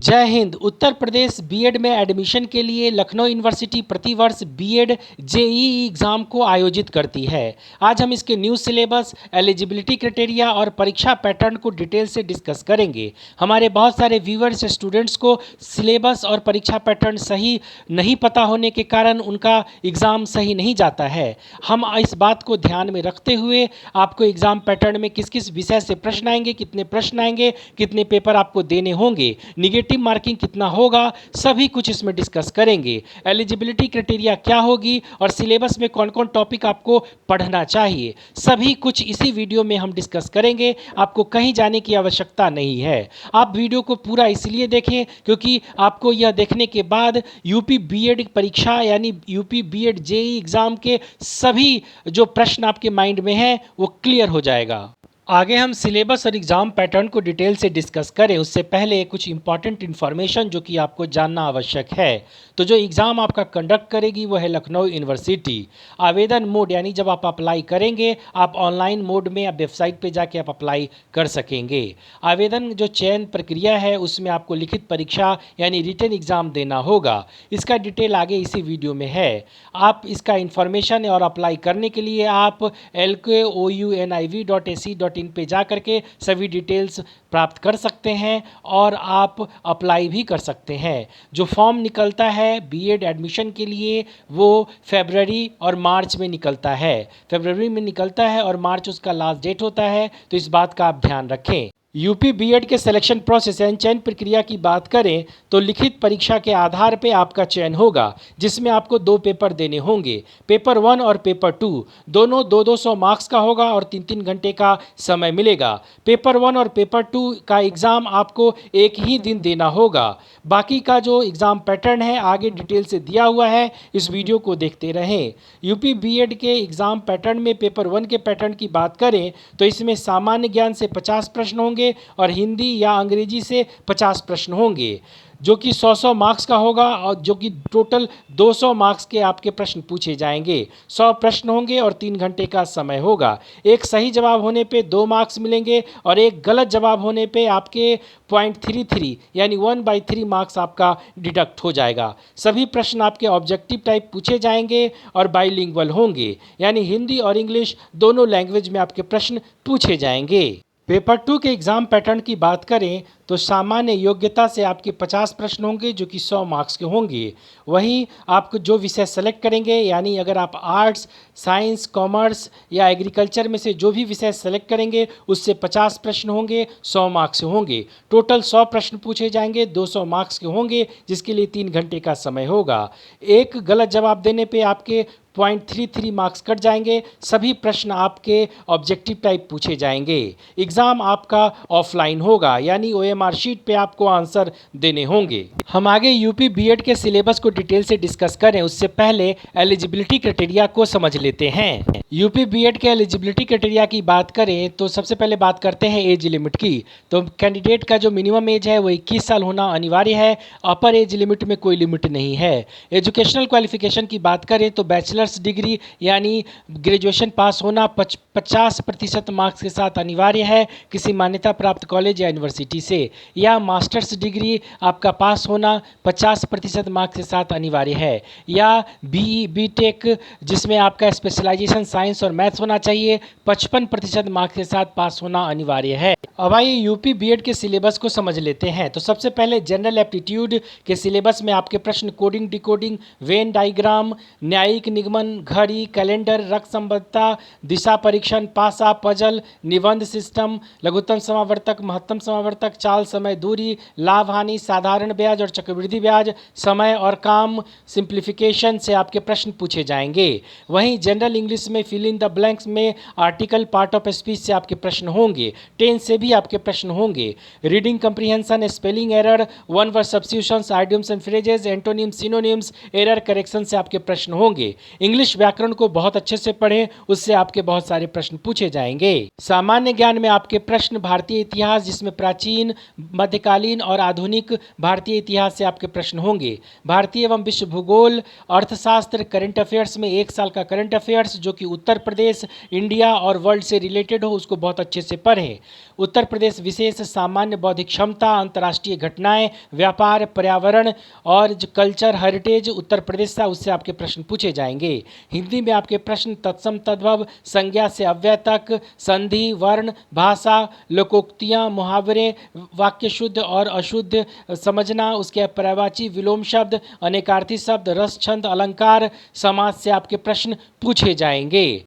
जय हिंद। उत्तर प्रदेश बीएड में एडमिशन के लिए लखनऊ यूनिवर्सिटी प्रतिवर्ष बीएड जेईई एग्ज़ाम को आयोजित करती है। आज हम इसके न्यू सिलेबस, एलिजिबिलिटी क्राइटेरिया और परीक्षा पैटर्न को डिटेल से डिस्कस करेंगे। हमारे बहुत सारे व्यूअर्स स्टूडेंट्स को सिलेबस और परीक्षा पैटर्न सही नहीं पता होने के कारण उनका एग्ज़ाम सही नहीं जाता है। हम इस बात को ध्यान में रखते हुए आपको एग्ज़ाम पैटर्न में किस किस विषय से प्रश्न आएंगे, कितने प्रश्न आएंगे, कितने पेपर आपको देने होंगे, नेगेटिव मार्किंग कितना होगा, सभी कुछ इसमें डिस्कस करेंगे। एलिजिबिलिटी क्राइटेरिया क्या होगी और सिलेबस में कौन कौन टॉपिक आपको पढ़ना चाहिए, सभी कुछ इसी वीडियो में हम डिस्कस करेंगे। आपको कहीं जाने की आवश्यकता नहीं है। आप वीडियो को पूरा इसलिए देखें क्योंकि आपको यह देखने के बाद यूपी बीएड परीक्षा यानी यूपी बीएड जेईई एग्ज़ाम के सभी जो प्रश्न आपके माइंड में हैं वो क्लियर हो जाएगा। आगे हम सिलेबस और एग्ज़ाम पैटर्न को डिटेल से डिस्कस करें उससे पहले कुछ इंपॉर्टेंट इन्फॉर्मेशन जो कि आपको जानना आवश्यक है। तो जो एग्ज़ाम आपका कंडक्ट करेगी वो है लखनऊ यूनिवर्सिटी। आवेदन मोड यानी जब आप अप्लाई करेंगे आप ऑनलाइन मोड में या वेबसाइट पे जाके आप अप्लाई कर सकेंगे। आवेदन जो चयन प्रक्रिया है उसमें आपको लिखित परीक्षा यानी रिटन एग्ज़ाम देना होगा। इसका डिटेल आगे इसी वीडियो में है। आप इसका इन्फॉर्मेशन और अप्लाई करने के लिए आप lkouniv.ac.in पे जा करके सभी डिटेल्स प्राप्त कर सकते हैं और आप अप्लाई भी कर सकते हैं। जो फॉर्म निकलता है बीएड एडमिशन के लिए वो फरवरी और मार्च में निकलता है। फरवरी में निकलता है और मार्च उसका लास्ट डेट होता है, तो इस बात का आप ध्यान रखें। यूपी बीएड के सिलेक्शन प्रोसेस यानी चयन प्रक्रिया की बात करें तो लिखित परीक्षा के आधार पे आपका चयन होगा जिसमें आपको 2 पेपर देने होंगे। पेपर 1 और पेपर 2 दोनों 200 मार्क्स का होगा और 3-3 घंटे का समय मिलेगा। पेपर 1 और पेपर 2 का एग्ज़ाम आपको एक ही दिन देना होगा। बाकी का जो एग्ज़ाम पैटर्न है आगे डिटेल से दिया हुआ है, इस वीडियो को देखते रहें। यूपी बीएड के एग्ज़ाम पैटर्न में पेपर 1 के पैटर्न की बात करें तो इसमें सामान्य ज्ञान से 50 प्रश्न होंगे और हिंदी या अंग्रेजी से 50 प्रश्न होंगे जो कि 100 मार्क्स का होगा और जो कि टोटल 200 मार्क्स के आपके प्रश्न पूछे जाएंगे। 100 प्रश्न होंगे और 3 घंटे का समय होगा। एक सही जवाब होने पे 2 मार्क्स मिलेंगे और एक गलत जवाब होने पे आपके 0.33 यानी 1/3 मार्क्स आपका डिडक्ट हो जाएगा। सभी प्रश्न आपके ऑब्जेक्टिव टाइप पूछे जाएंगे और बाइलिंगुअल होंगे यानी हिंदी और इंग्लिश दोनों लैंग्वेज में आपके प्रश्न पूछे जाएंगे। पेपर 2 के एग्ज़ाम पैटर्न की बात करें तो सामान्य योग्यता से आपके 50 प्रश्न होंगे जो कि 100 मार्क्स के होंगे। वहीं आपको जो विषय सेलेक्ट करेंगे यानी अगर आप आर्ट्स, साइंस, कॉमर्स या एग्रीकल्चर में से जो भी विषय सेलेक्ट करेंगे उससे 50 प्रश्न होंगे, 100 मार्क्स के होंगे। टोटल 100 प्रश्न पूछे जाएंगे, 200 मार्क्स के होंगे जिसके लिए 3 घंटे का समय होगा। एक गलत जवाब देने पे आपके 0.33 मार्क्स कट जाएंगे। सभी प्रश्न आपके ऑब्जेक्टिव टाइप पूछे जाएंगे। एग्ज़ाम आपका ऑफलाइन होगा यानी ओएमआर शीट पे आपको आंसर देने होंगे। हम आगे यूपी बीएड के सिलेबस को डिटेल से डिस्कस करें उससे पहले एलिजिबिलिटी क्राइटेरिया को समझ लेते हैं। यूपी बीएड के एलिजिबिलिटी क्राइटेरिया की बात करें तो सबसे पहले बात करते हैं एज लिमिट की। तो कैंडिडेट का जो मिनिमम एज है वो 21 साल होना अनिवार्य है। अपर एज लिमिट में कोई लिमिट नहीं है। एजुकेशनल क्वालिफिकेशन की बात करें तो बैचलर्स डिग्री यानी ग्रेजुएशन पास होना 50% मार्क्स के साथ अनिवार्य है किसी मान्यता प्राप्त कॉलेज या यूनिवर्सिटी से, या मास्टर्स डिग्री आपका पास होना 50% मार्क्स के साथ अनिवार्य है, या बीई बीटेक जिसमें आपका स्पेशलाइजेशन साइंस और मैथ्स होना चाहिए 55% मार्क्स के साथ पास होना अनिवार्य है। अब आइए यूपी बीएड के सिलेबस को समझ लेते हैं। तो सबसे पहले जनरल एप्टीट्यूड के सिलेबस में आपके प्रश्न कोडिंग, डिकोडिंग, वेन डायग्राम, न्यायिक निगमन, घड़ी, कैलेंडर, रक्त संबद्धता, दिशा परीक्षण, पासा, पजल, निबंध सिस्टम, लघुत्तम समावर्तक, महत्तम समावर्तक, चाल, समय, दूरी, लाभ हानि, साधारण ब्याज और चक्रवृद्धि ब्याज, समय और काम, सिंप्लीफिकेशन से आपके प्रश्न पूछे जाएंगे। वहीं जनरल इंग्लिश में फिल इन द ब्लैंक्स में आर्टिकल, पार्ट ऑफ स्पीच से आपके प्रश्न होंगे। टेंस से भी आपके प्रश्न होंगे। Reading comprehension, spelling error, one word substitutions, idioms and phrases, antonyms, synonyms, error correction से आपके प्रश्न होंगे। इंग्लिश व्याकरण को बहुत अच्छे से पढ़ें, उससे आपके बहुत सारे प्रश्न पूछे जाएंगे। सामान्य ज्ञान में आपके प्रश्न भारतीय इतिहास, जिसमें प्राचीन, मध्यकालीन और आधुनिक भारतीय इतिहास से आपके प्रश्न होंगे। भारतीय एवं विश्व भूगोल, अर्थशास्त्र, करंट अफेयर्स में 1 साल का करंट अफेयर्स जो कि उत्तर प्रदेश, इंडिया और वर्ल्ड से रिलेटेड हो, उसको बहुत अच्छे से पढ़ें। उत्तर प्रदेश विशेष, सामान्य बौद्धिक क्षमता, अंतर्राष्ट्रीय घटनाएं, व्यापार, पर्यावरण और जो कल्चर हेरिटेज उत्तर प्रदेश का, उससे आपके प्रश्न पूछे जाएंगे। हिंदी में आपके प्रश्न तत्सम तद्भव, संज्ञा से अव्यय तक, संधि, वर्ण, भाषा, लोकोक्तियाँ, मुहावरे, वाक्य शुद्ध और अशुद्ध समझना, उसके पर्यायवाची, विलोम शब्द, अनेकार्थी शब्द, रस, छंद, अलंकार, समास से आपके प्रश्न पूछे जाएंगे।